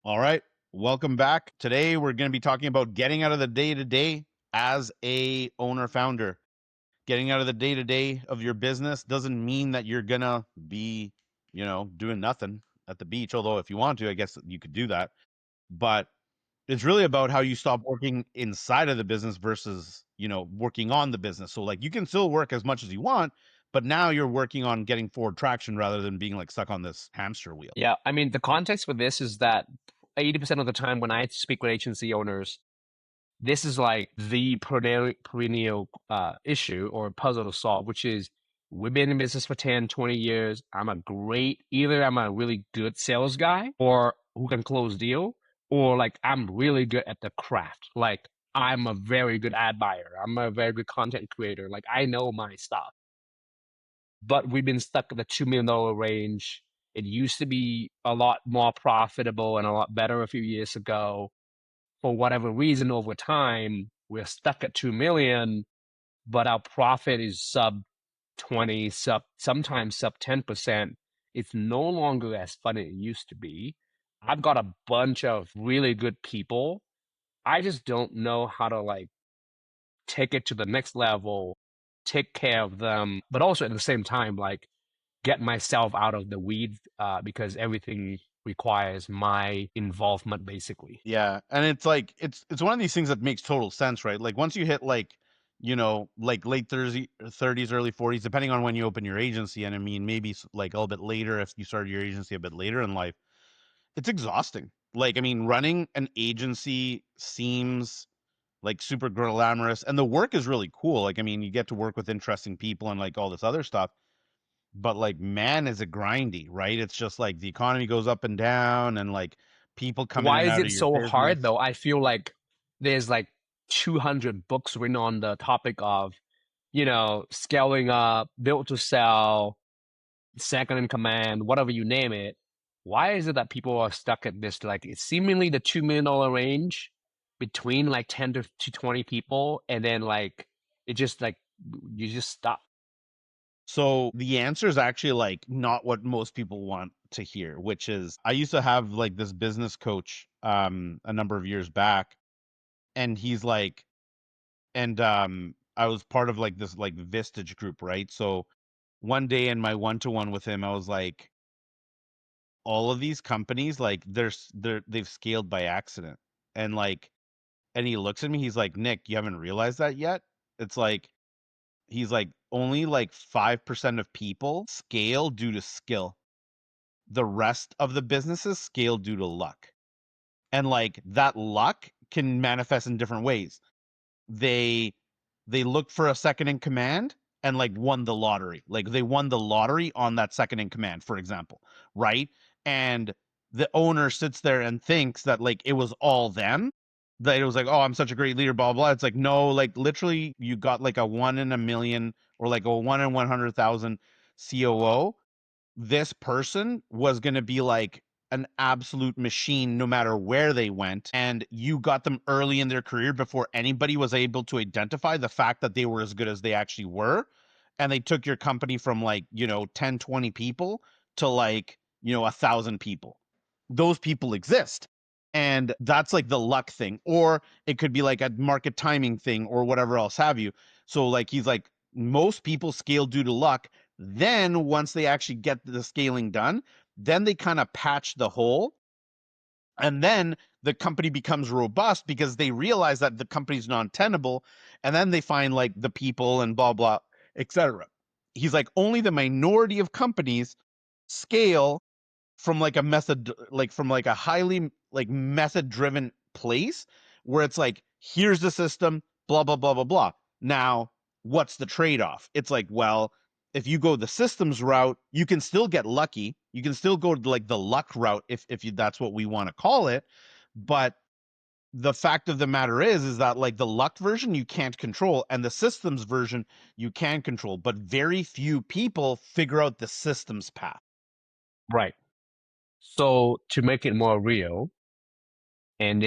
All right. Welcome back. Today we're going to be talking about getting out of the day-to-day as a owner founder. Getting out of the day-to-day of your business doesn't mean that you're going to be, doing nothing at the beach, although if you want to, I guess you could do that. But it's really about how you stop working inside of the business versus, working on the business. So like you can still work as much as you want, but now you're working on getting forward traction rather than being like stuck on this hamster wheel. Yeah, I mean, the context for this is that 80% of the time when I speak with agency owners, this is like the perennial issue or puzzle to solve, which is we've been in business for 10, 20 years. Either I'm a really good sales guy or who can close deal, or like I'm really good at the craft. Like I'm a very good ad buyer. I'm a very good content creator. Like I know my stuff. But we've been stuck in the $2 million range. It used to be a lot more profitable and a lot better a few years ago. For whatever reason, over time, we're stuck at 2 million, but our profit is sub 20, sometimes sub 10%. It's no longer as fun as it used to be. I've got a bunch of really good people. I just don't know how to like take it to the next level, take care of them, but also at the same time, like get myself out of the weeds because everything requires my involvement basically. Yeah, and it's like it's one of these things that makes total sense, right? Like once you hit like, like late 30s, early 40s, depending on when you open your agency, and I mean maybe like a little bit later if you started your agency a bit later in life, it's exhausting. Like I mean, running an agency seems like super glamorous, and the work is really cool. Like I mean, you get to work with interesting people and like all this other stuff. But like, man, is it grindy, right? It's just like the economy goes up and down, and like people come in Why and is out it of your so hard business. though? I feel like there's like 200 books written on the topic of, scaling up, built to sell, second in command, whatever you name it. Why is it that people are stuck at this, like, it's seemingly the $2 million range between like 10 to 20 people, and then like, it just like, you just stop. So the answer is actually like not what most people want to hear, which is I used to have like this business coach a number of years back, and he's like, and I was part of like this like Vistage group, right? So one day in my one-to-one with him, I was like, all of these companies, like they've scaled by accident. And like, and he looks at me, he's like, Nick, you haven't realized that yet? It's like, he's like, only like 5% of people scale due to skill. The rest of the businesses scale due to luck. And like that luck can manifest in different ways. They they looked for a second in command and like won the lottery. Like they won the lottery on that second in command, for example, right? And the owner sits there and thinks that like it was all them. That it was like, oh, I'm such a great leader, blah, blah, blah. It's like, no, like literally you got like a 1 in a million or like a 1 in 100,000 COO. This person was going to be like an absolute machine no matter where they went, and you got them early in their career before anybody was able to identify the fact that they were as good as they actually were, and they took your company from like 10, 20 people to like 1,000 people. Those people exist, and that's like the luck thing, or it could be like a market timing thing or whatever else have you. So like he's like, most people scale due to luck. Then once they actually get the scaling done, then they kind of patch the hole, and then the company becomes robust because they realize that the company's non-tenable, and then they find like the people and blah blah, etc. He's like, only the minority of companies scale from like a method, like from like a highly like method driven place where it's like, here's the system, blah blah blah blah blah. Now what's the trade-off? It's like, well, if you go the systems route, you can still get lucky, you can still go to like the luck route, if you, that's what we want to call it. But the fact of the matter is that like the luck version you can't control, and the systems version you can control, but very few people figure out the systems path. Right. So to make it more real, and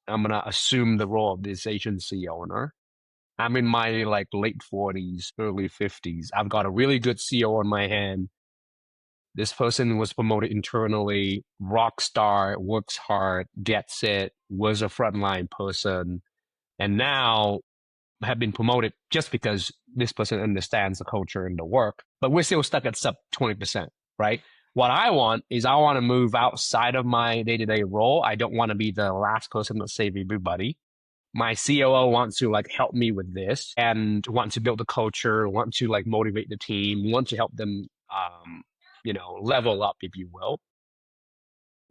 I'm gonna assume the role of this agency owner. I'm in my like late 40s, early 50s. I've got a really good CEO on my hand. This person was promoted internally, rock star, works hard, gets it, was a frontline person, and now have been promoted just because this person understands the culture and the work, but we're still stuck at sub 20%, right? What I want is I want to move outside of my day-to-day role. I don't want to be the last person to save everybody. My COO wants to like help me with this and want to build the culture, want to like motivate the team, want to help them, level up, if you will.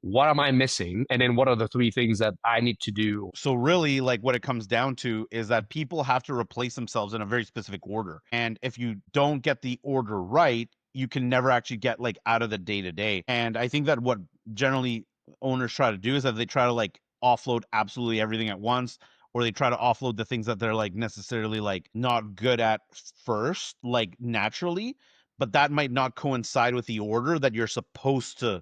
What am I missing? And then what are the three things that I need to do? So really, like what it comes down to is that people have to replace themselves in a very specific order. And if you don't get the order right, you can never actually get like out of the day to day. And I think that what generally owners try to do is that they try to like offload absolutely everything at once, or they try to offload the things that they're like necessarily like not good at first, like naturally, but that might not coincide with the order that you're supposed to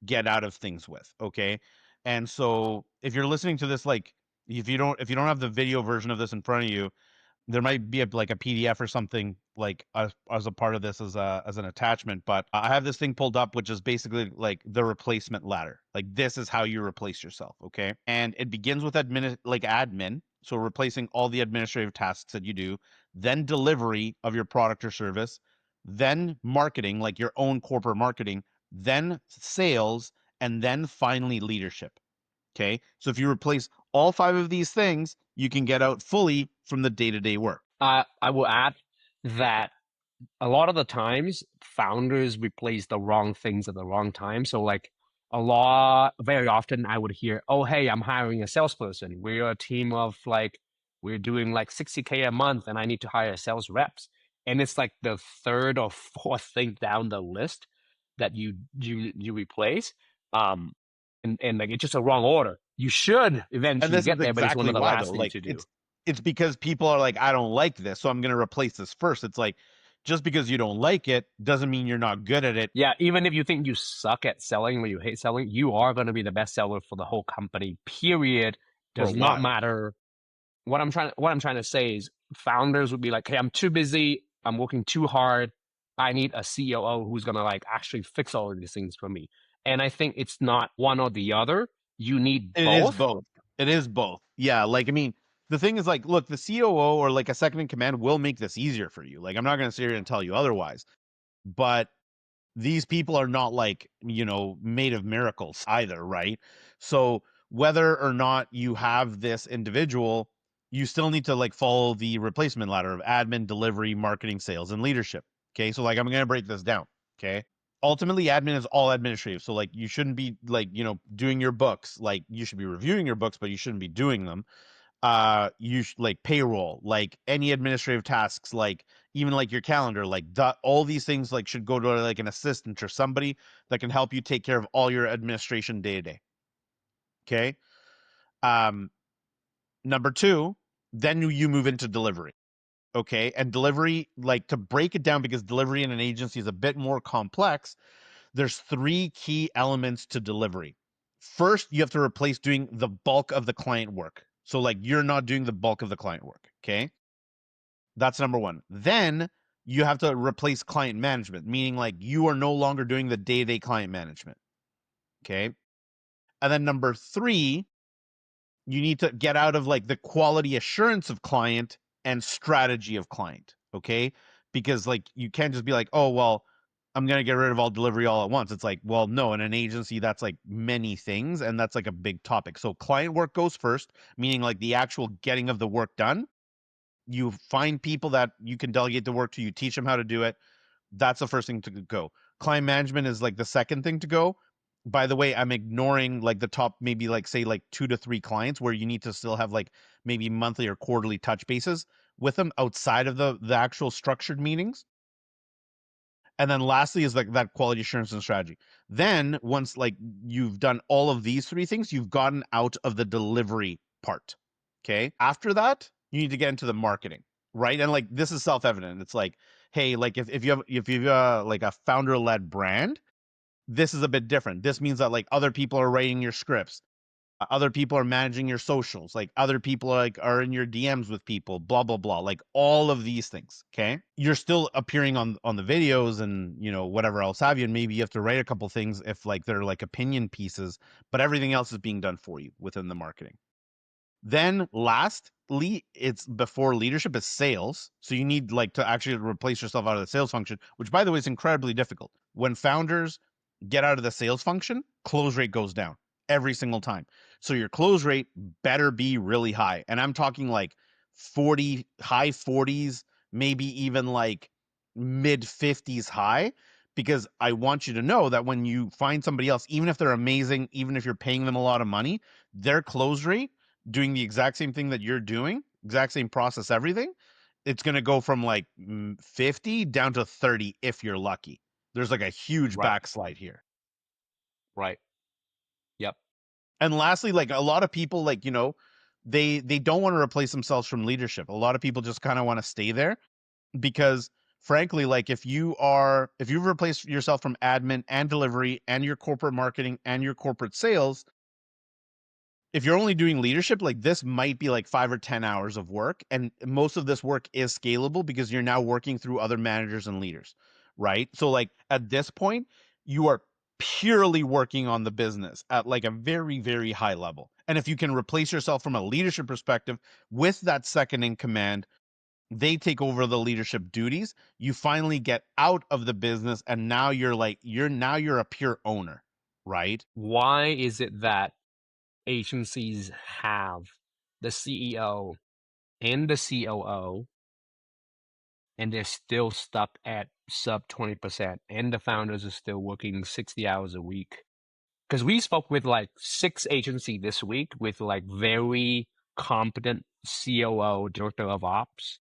get out of things with. Okay. And so if you're listening to this, like if you don't have the video version of this in front of you, there might be like a PDF or something like as a part of this as an attachment. But I have this thing pulled up, which is basically like the replacement ladder. Like this is how you replace yourself, okay? And it begins with admin, so replacing all the administrative tasks that you do, then delivery of your product or service, then marketing, like your own corporate marketing, then sales, and then finally leadership. Okay. So if you replace all five of these things, you can get out fully from the day to day work. I will add that a lot of the times founders replace the wrong things at the wrong time. So like very often I would hear, oh, hey, I'm hiring a salesperson. We're a team of like, we're doing like 60K a month and I need to hire sales reps. And it's like the third or fourth thing down the list that you replace. Um, and like it's just a wrong order. You should And eventually this is get there, but it's one exactly of the why though. last things Like to do. it's because people are like, I don't like this, so I'm gonna replace this first. It's like just because you don't like it doesn't mean you're not good at it. Yeah, even if you think you suck at selling or you hate selling, you are going to be the best seller for the whole company. Period. For a Does not while. matter. What I'm trying to say is founders would be like, "Hey, I'm too busy. I'm working too hard. I need a COO who's going to like actually fix all of these things for me." And I think it's not one or the other. You need It is both. both. It is both. Yeah, like I mean, the thing is like, look, the COO or like a second in command will make this easier for you. Like I'm not gonna sit here and tell you otherwise. But these people are not like, made of miracles either, right? So whether or not you have this individual, you still need to like follow the replacement ladder of admin, delivery, marketing, sales, and leadership. Okay. So like I'm gonna break this down. Okay. Ultimately, admin is all administrative. So like you shouldn't be like, doing your books. Like you should be reviewing your books, but you shouldn't be doing them. Like payroll, like any administrative tasks, like even like your calendar, like all these things like should go to like an assistant or somebody that can help you take care of all your administration day to day. Okay. um Number two, then you move into delivery. Okay. And delivery, like to break it down, because delivery in an agency is a bit more complex, there's three key elements to delivery. First, you have to replace doing the bulk of the client work. So like you're not doing the bulk of the client work. Okay. That's number one. Then you have to replace client management, meaning like you are no longer doing the day-to-day client management. Okay. And then number three, you need to get out of like the quality assurance of client and strategy of client. Okay. Because like you can't just be like, oh, well, I'm going to get rid of all delivery all at once. It's like, well, no, in an agency, that's like many things. And that's like a big topic. So client work goes first, meaning like the actual getting of the work done. You find people that you can delegate the work to, you teach them how to do it. That's the first thing to go. Client management is like the second thing to go. By the way, I'm ignoring like the top, maybe like say like 2 to 3 clients where you need to still have like maybe monthly or quarterly touch bases with them outside of the actual structured meetings. And then lastly is like that quality assurance and strategy. Then once like you've done all of these three things, you've gotten out of the delivery part. Okay. After that, you need to get into the marketing, right? And like this is self-evident. It's like, hey, like if you have like a founder-led brand, this is a bit different. This means that like other people are writing your scripts. Other people are managing your socials, like other people like are in your DMs with people, blah blah blah, like all of these things. Okay, you're still appearing on the videos and whatever else have you, and maybe you have to write a couple things if like they're like opinion pieces, but everything else is being done for you within the marketing. Then lastly, it's before leadership is sales. So you need like to actually replace yourself out of the sales function, which by the way is incredibly difficult. When founders get out of the sales function, close rate goes down every single time. So your close rate better be really high. And I'm talking like 40, high 40s, maybe even like mid 50s high, because I want you to know that when you find somebody else, even if they're amazing, even if you're paying them a lot of money, their close rate doing the exact same thing that you're doing, exact same process, everything, it's going to go from like 50 down to 30 if you're lucky. There's like a huge Right. backslide here. Right. Yep. And lastly, like a lot of people, like, they don't want to replace themselves from leadership. A lot of people just kind of want to stay there because frankly, like if you've replaced yourself from admin and delivery and your corporate marketing and your corporate sales, if you're only doing leadership, like this might be like 5 or 10 hours of work. And most of this work is scalable because you're now working through other managers and leaders, right? So, like at this point, you are purely working on the business at like a very, very high level. And if you can replace yourself from a leadership perspective with that second in command, they take over the leadership duties. You finally get out of the business, and now you're a pure owner, right? Why is it that agencies have the CEO and the COO and they're still stuck at sub 20% and the founders are still working 60 hours a week? Because we spoke with like 6 agency this week with like very competent COO, director of ops.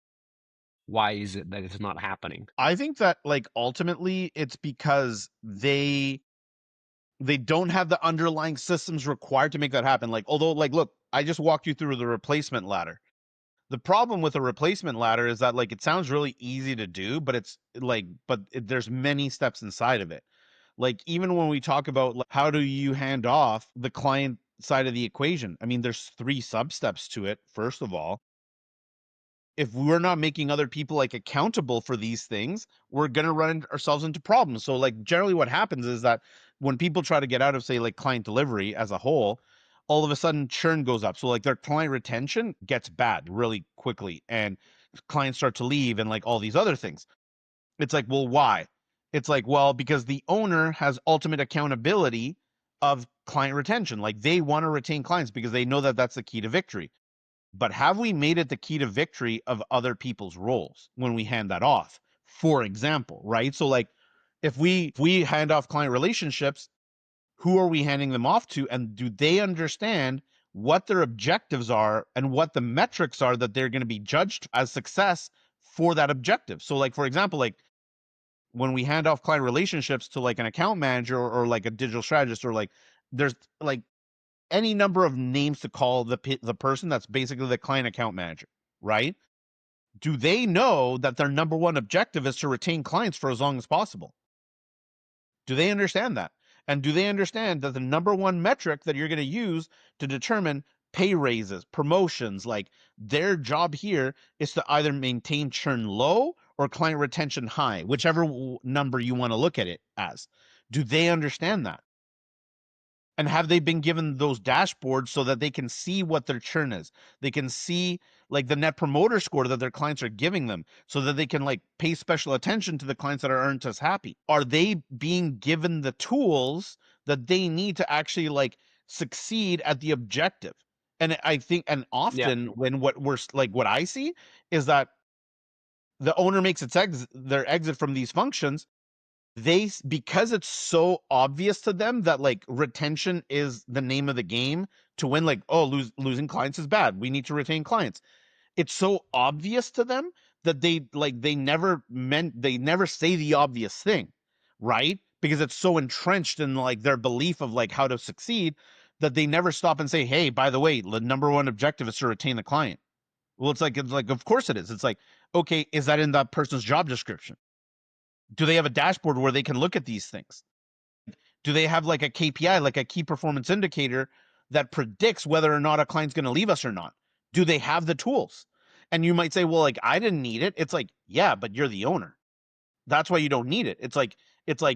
Why is it that it's not happening? I think that like ultimately it's because they don't have the underlying systems required to make that happen. Like although like look, I just walked you through the replacement ladder. The problem with a replacement ladder is that like it sounds really easy to do, but it's like there's many steps inside of it. Like even when we talk about like, how do you hand off the client side of the equation? I mean, there's three sub steps to it. First of all, if we're not making other people like accountable for these things, we're going to run ourselves into problems. So like generally what happens is that when people try to get out of say like client delivery as a whole, all of a sudden churn goes up. So like their client retention gets bad really quickly and clients start to leave and like all these other things. It's like, well, why? It's like, well, because the owner has ultimate accountability of client retention. Like they want to retain clients because they know that that's the key to victory. But have we made it the key to victory of other people's roles when we hand that off? For example, right? So like if we hand off client relationships, who are we handing them off to? And do they understand what their objectives are and what the metrics are that they're going to be judged as success for that objective? So like for example, like when we hand off client relationships to like an account manager or like a digital strategist or like there's like any number of names to call the person that's basically the client account manager, right? Do they know that their number one objective is to retain clients for as long as possible? Do they understand that? And do they understand that the number one metric that you're going to use to determine pay raises, promotions, like their job here is to either maintain churn low or client retention high, whichever number you want to look at it as. Do they understand that? And have they been given those dashboards so that they can see what their churn is? They can see like the net promoter score that their clients are giving them so that they can like pay special attention to the clients that aren't as happy. Are they being given the tools that they need to actually like succeed at the objective? And I think, and Yeah. often when what I see is that the owner makes their exit from these functions, because it's so obvious to them that like retention is the name of the game to win, like, oh, losing clients is bad, we need to retain clients. It's so obvious to them that they never say the obvious thing, right? Because it's so entrenched in like their belief of like how to succeed that they never stop and say, hey, by the way, the number one objective is to retain the client. Well, it's like of course it is. It's like, okay, is that in that person's job description? Do they have a dashboard where they can look at these things? Do they have like a KPI, like a key performance indicator that predicts whether or not a client's going to leave us or not. Do they have the tools? And you might say, well, like, I didn't need it. It's like, yeah, but you're the owner. That's why you don't need it. It's like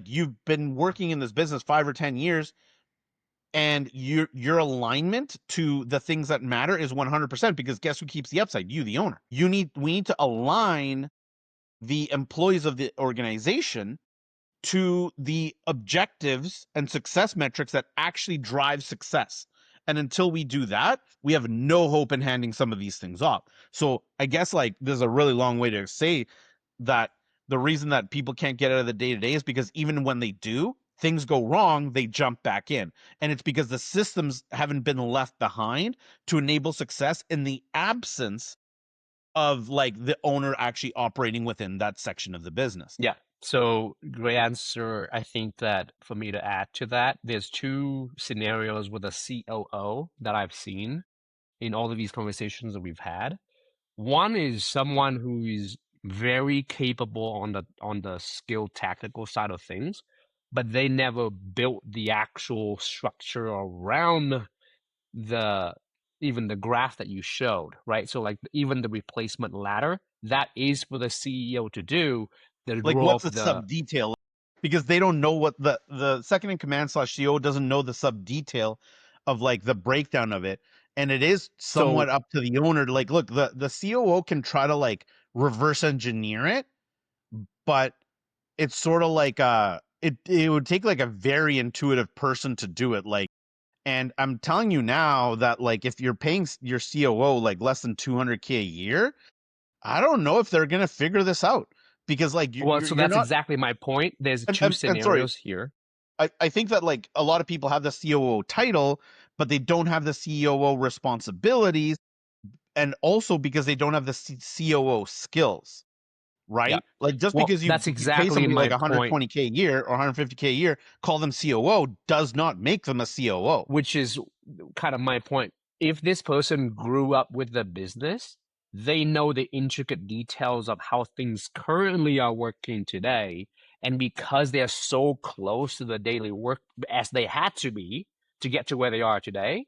you've been working in this business 5 or 10 years, and your alignment to the things that matter is 100%, because guess who keeps the upside? You, the owner. We need to align the employees of the organization to the objectives and success metrics that actually drive success. And until we do that, we have no hope in handing some of these things off. So I guess, like, there's a really long way to say that the reason that people can't get out of the day to day is because even when they do, things go wrong, they jump back in. And it's because the systems haven't been left behind to enable success in the absence of, like, the owner actually operating within that section of the business. Yeah. So great answer. I think that for me to add to that, there's two scenarios with a COO that I've seen in all of these conversations that we've had. One is someone who is very capable on the skill technical side of things, but they never built the actual structure around the even the graph that you showed, right? So like even the replacement ladder, that is for the CEO to do, to Like, grow what's up the the sub detail? Because they don't know what the second in command slash CO doesn't know the sub detail of, like, the breakdown of it. And it is so somewhat up to the owner to, like, look, the COO can try to, like, reverse engineer it, but it's sort of like it would take, like, a very intuitive person to do it. Like, and I'm telling you now that, like, if you're paying your COO like less than 200K a year, I don't know if they're gonna figure this out, because, like, well, so you're that's not. exactly my point. There's two And sorry, scenarios here. I think that, like, a lot of people have the COO title, but they don't have the COO responsibilities, and also because they don't have the COO skills, Yeah. right? Like, just Well, because that's you pay exactly somebody my like point, 120K a year or 150K a year, call them COO, does not make them a COO. which is kind of my point. If this person grew up with the business, they know the intricate details of how things currently are working today. And because they're so close to the daily work as they had to be to get to where they are today,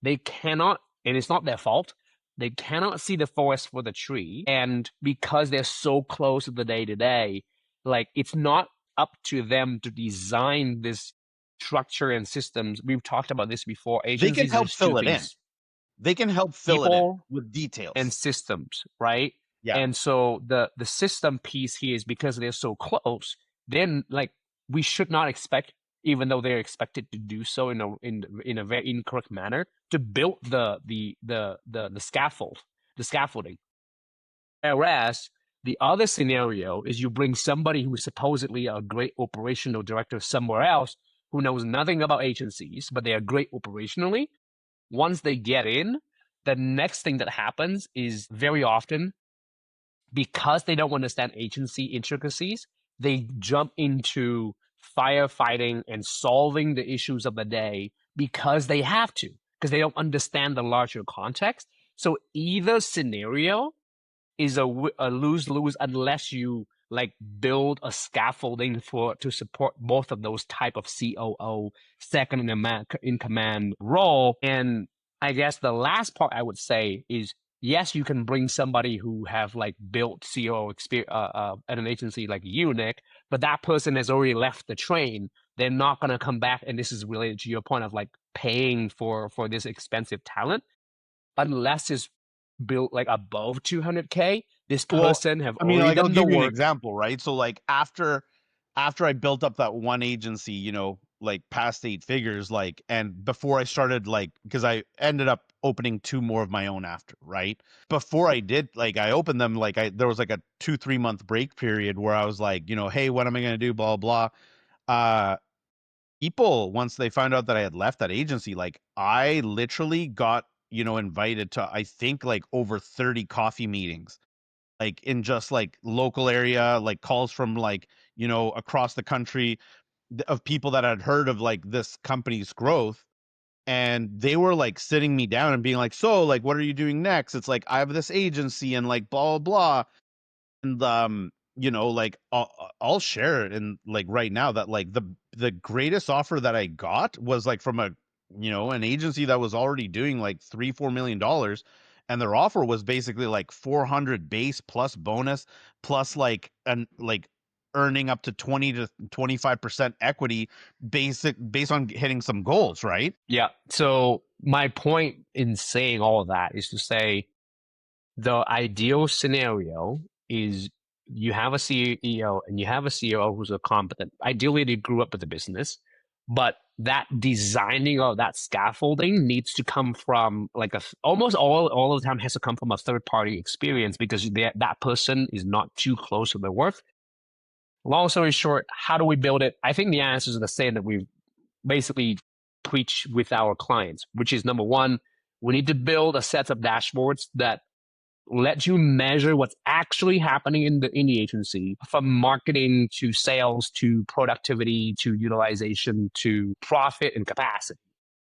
they cannot, and it's not their fault, they cannot see the forest for the tree. And because they're so close to the day to day, like it's not up to them to design this structure and systems. We've talked about this before. They can Agencies help is two fill it in. things: They can help fill it in people with and details. systems, right? Yeah. And so the system piece here is because they're so close, then like we should not expect, even though they're expected to do so in a very incorrect manner, to build the scaffold, the scaffolding. Whereas the other scenario is you bring somebody who is supposedly a great operational director somewhere else who knows nothing about agencies, but they are great operationally. Once they get in, the next thing that happens is very often, because they don't understand agency intricacies, they jump into firefighting and solving the issues of the day because they have to, because they don't understand the larger context. So either scenario is a lose-lose unless you like build a scaffolding for to support both of those type of COO, second in command role. And I guess the last part I would say is yes, you can bring somebody who have like built COO experience at an agency like you, Nick, but that person has already left the train. They're not going to come back, and this is related to your point of like paying for this expensive talent unless it's built like above 200K. This Well, person have I mean, already like, I'll done the give you an work. example, right? So, like, after I built up that one agency, like, past 8 figures, like, and before I started, like, because I ended up opening two more of my own after, right? Before I did, like, I opened them, like, there was like a 2-3 month break period where I was like, hey, what am I gonna do? Blah blah. Uh, People, once they found out that I had left that agency, like, I literally got, invited to, I think, like, over 30 coffee meetings, like, in just, like, local area, like, calls from, like, across the country, of people that had heard of, like, this company's growth. And they were, like, sitting me down and being like, so, like, what are you doing next? It's like, I have this agency and, like, blah blah blah. And like, I'll share it, and, like, right now, that, like, the greatest offer that I got was, like, from a an agency that was already doing like $3-4 million, and their offer was basically like 400 base plus bonus plus like earning up to 20 to 25% equity based on hitting some goals, right? Yeah. So my point in saying all of that is to say the ideal scenario is you have a CEO and you have a COO who's a competent. Ideally, they grew up with the business, but that designing of that scaffolding needs to come from like almost all of the time has to come from a third party experience because that person is not too close to their work. Long story short, how do we build it? I think the answer is the same that we basically preach with our clients, which is number one, we need to build a set of dashboards that let you measure what's actually happening in the agency, from marketing to sales to productivity to utilization to profit and capacity.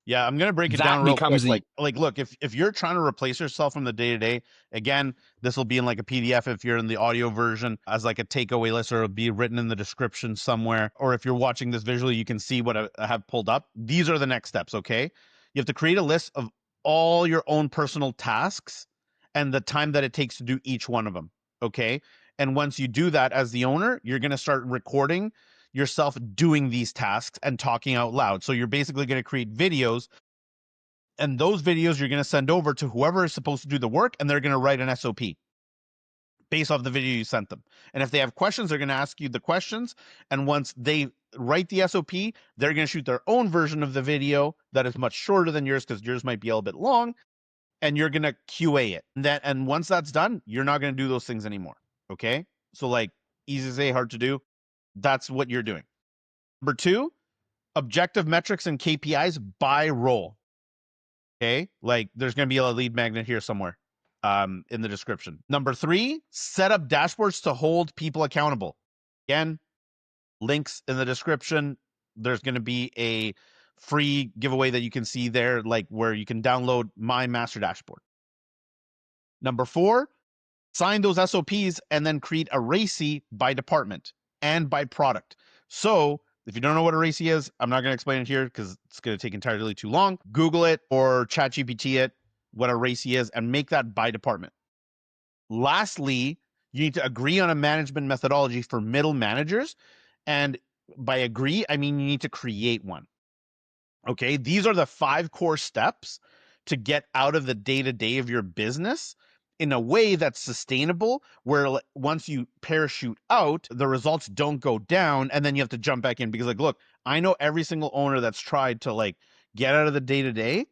Yeah, I'm gonna break it down That real becomes quick. the Like, look, if you're trying to replace yourself from the day to day, again, this will be in like a PDF if you're in the audio version as like a takeaway list, or it'll be written in the description somewhere. Or if you're watching this visually, you can see what I have pulled up. These are the next steps. Okay, you have to create a list of all your own personal tasks and the time that it takes to do each one of them. Okay, and once you do that as the owner, you're gonna start recording yourself doing these tasks and talking out loud. So you're basically going to create videos, and those videos you're going to send over to whoever is supposed to do the work, and they're going to write an SOP based off the video you sent them. And if they have questions, they're going to ask you the questions. And once they write the SOP, they're going to shoot their own version of the video that is much shorter than yours because yours might be a little bit long, and you're going to QA it. And once that's done, you're not going to do those things anymore. Okay? So like, easy to say, hard to do. That's what you're doing. Number two, objective metrics and KPIs by role. Okay, like there's going to be a lead magnet here somewhere in the description. Number three, set up dashboards to hold people accountable. Again, links in the description. There's going to be a free giveaway that you can see there, like where you can download my master dashboard. Number four, sign those SOPs and then create a RACI by department and by product. So if you don't know what a RACI is, I'm not going to explain it here because it's going to take entirely too long. Google it or ChatGPT it, what a RACI is, and make that by department. Lastly, you need to agree on a management methodology for middle managers. And by agree, I mean you need to create one. Okay, these are the 5 core steps to get out of the day-to-day of your business in a way that's sustainable, where once you parachute out, the results don't go down and then you have to jump back in. Because like, look, I know every single owner that's tried to like get out of the day-to-day,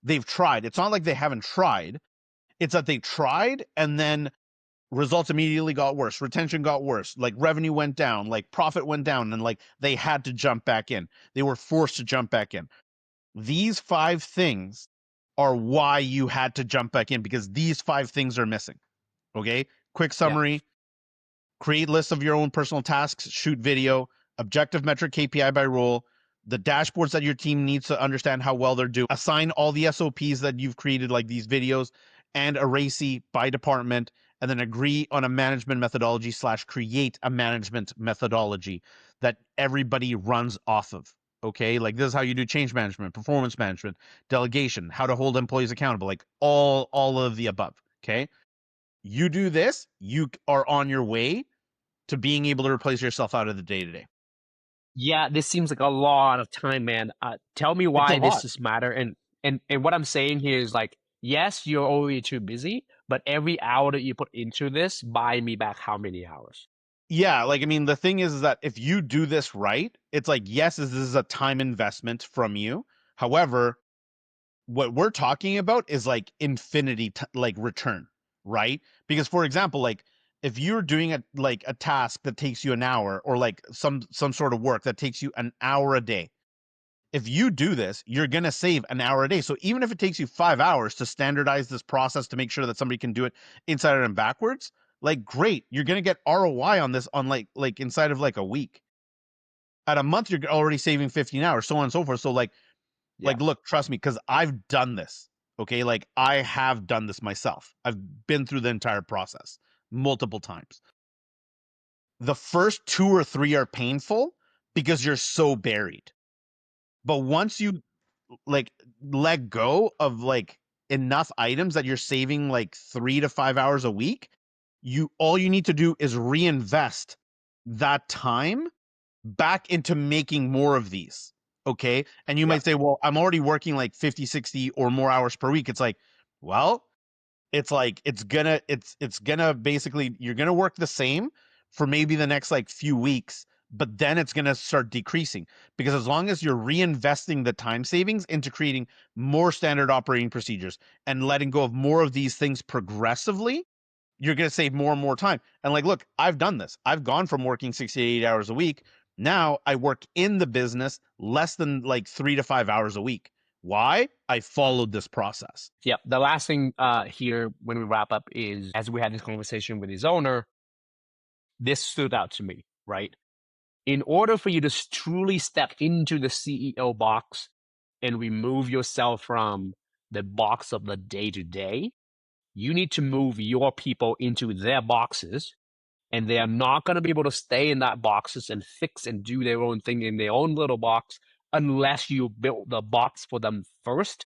they've tried. It's not like they haven't tried. It's that they tried and then results immediately got worse, retention got worse, like revenue went down, like profit went down, and like they had to jump back in. They were forced to jump back in. These 5 things are why you had to jump back in, because these 5 things are missing. Okay, quick yeah. summary: create lists of your own personal tasks, shoot video, objective metric KPI by role, the dashboards that your team needs to understand how well they're doing, assign all the SOPs that you've created, like these videos, and a RACI by department, and then agree on a management methodology / create a management methodology that everybody runs off of. Okay, like this is how you do change management, performance management, delegation, how to hold employees accountable, like all of the above. Okay, you do this, you are on your way to being able to replace yourself out of the day to day. Yeah, this seems like a lot of time, man. Tell me It's a why this lot. is matter. And what I'm saying here is like, yes, you're already too busy, but every hour that you put into this, buy me back how many hours? Yeah, like I mean, the thing is that if you do this right, it's like, yes, this is a time investment from you. However, what we're talking about is like infinity like return, right? Because for example, like if you're doing a task that takes you an hour, or like some sort of work that takes you an hour a day, if you do this, you're going to save an hour a day. So even if it takes you 5 hours to standardize this process to make sure that somebody can do it inside and backwards, like great, you're going to get ROI on this on like inside of like a week. At a month, you're already saving 15 hours, so on and so forth. So Yeah. look, trust me, because I've done this. Okay, like I have done this myself. I've been through the entire process multiple times. The first 2 or 3 are painful because you're so buried. But once you like let go of like enough items that you're saving like 3 to 5 hours a week, all you need to do is reinvest that time back into making more of these. Okay. And you Yeah. might say, well, I'm already working like 50, 60 or more hours per week. It's like, well, it's like it's gonna basically you're gonna work the same for maybe the next like few weeks, but then it's gonna start decreasing, because as long as you're reinvesting the time savings into creating more standard operating procedures and letting go of more of these things progressively, you're going to save more and more time. And like, look, I've done this. I've gone from working 68 hours a week. Now I work in the business less than like 3 to 5 hours a week. Why? I followed this process. Yeah. The last thing here when we wrap up is, as we had this conversation with his owner, this stood out to me, right? In order for you to truly step into the CEO box and remove yourself from the box of the day to day, you need to move your people into their boxes, and they are not going to be able to stay in that boxes and fix and do their own thing in their own little box unless you build the box for them first.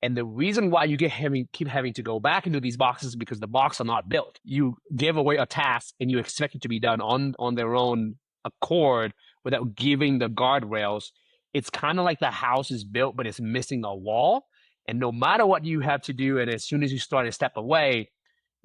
And the reason why you keep having to go back into these boxes is because the boxes are not built. You give away a task and you expect it to be done on their own accord without giving the guardrails. It's kind of like the house is built, but it's missing a wall. And no matter what you have to do, and as soon as you start to step away,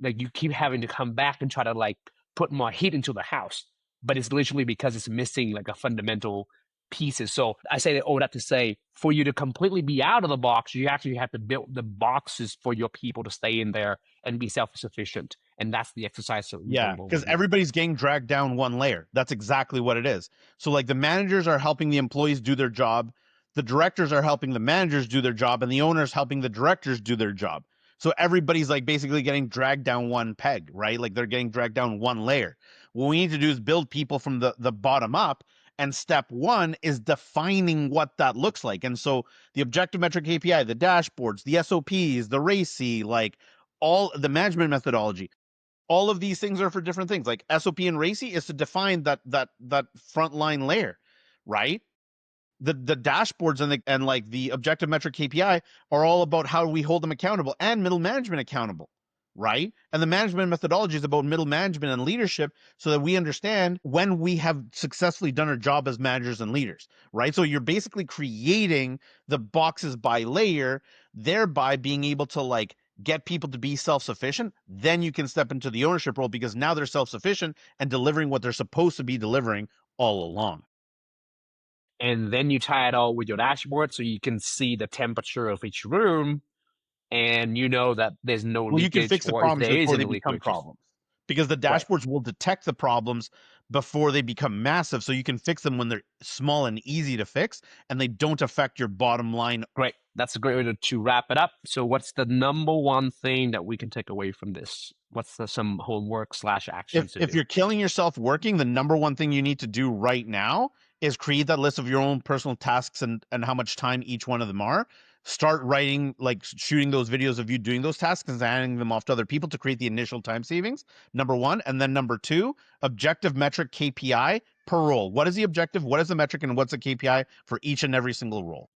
like you keep having to come back and try to like put more heat into the house. But it's literally because it's missing like a fundamental pieces. So I say all that to say, for you to completely be out of the box, you actually have to build the boxes for your people to stay in there and be self-sufficient. And that's the exercise that we're Yeah, going over because here. everybody's getting dragged down one layer. That's exactly what it is. So, like, the managers are helping the employees do their job, the directors are helping the managers do their job, and the owners helping the directors do their job. So everybody's like basically getting dragged down one peg, right? Like they're getting dragged down one layer. What we need to do is build people from the bottom up. And step one is defining what that looks like. And so the objective metric KPI, the dashboards, the SOPs, the RACI, like all the management methodology, all of these things are for different things. Like SOP and RACI is to define that frontline layer, right? The dashboards and like the objective metric KPI are all about how we hold them accountable and middle management accountable, right? And the management methodology is about middle management and leadership, so that we understand when we have successfully done our job as managers and leaders, right? So you're basically creating the boxes by layer, thereby being able to like get people to be self-sufficient. Then you can step into the ownership role, because now they're self-sufficient and delivering what they're supposed to be delivering all along. And then you tie it all with your dashboard so you can see the temperature of each room and you know that there's no Well, you can leakage, fix the or if problems there is before any they become leakage. problems, because the Right. dashboards will detect the problems before they become massive. So you can fix them when they're small and easy to fix, and they don't affect your bottom line. Great. That's a great way to wrap it up. So what's the number one thing that we can take away from this? What's some homework slash If actions to if do? you're killing yourself working, the number one thing you need to do right now is create that list of your own personal tasks and how much time each one of them are. Start writing, like shooting those videos of you doing those tasks and handing them off to other people to create the initial time savings. Number one. And then number two, objective metric KPI per role. What is the objective? What is the metric? And what's the KPI for each and every single role?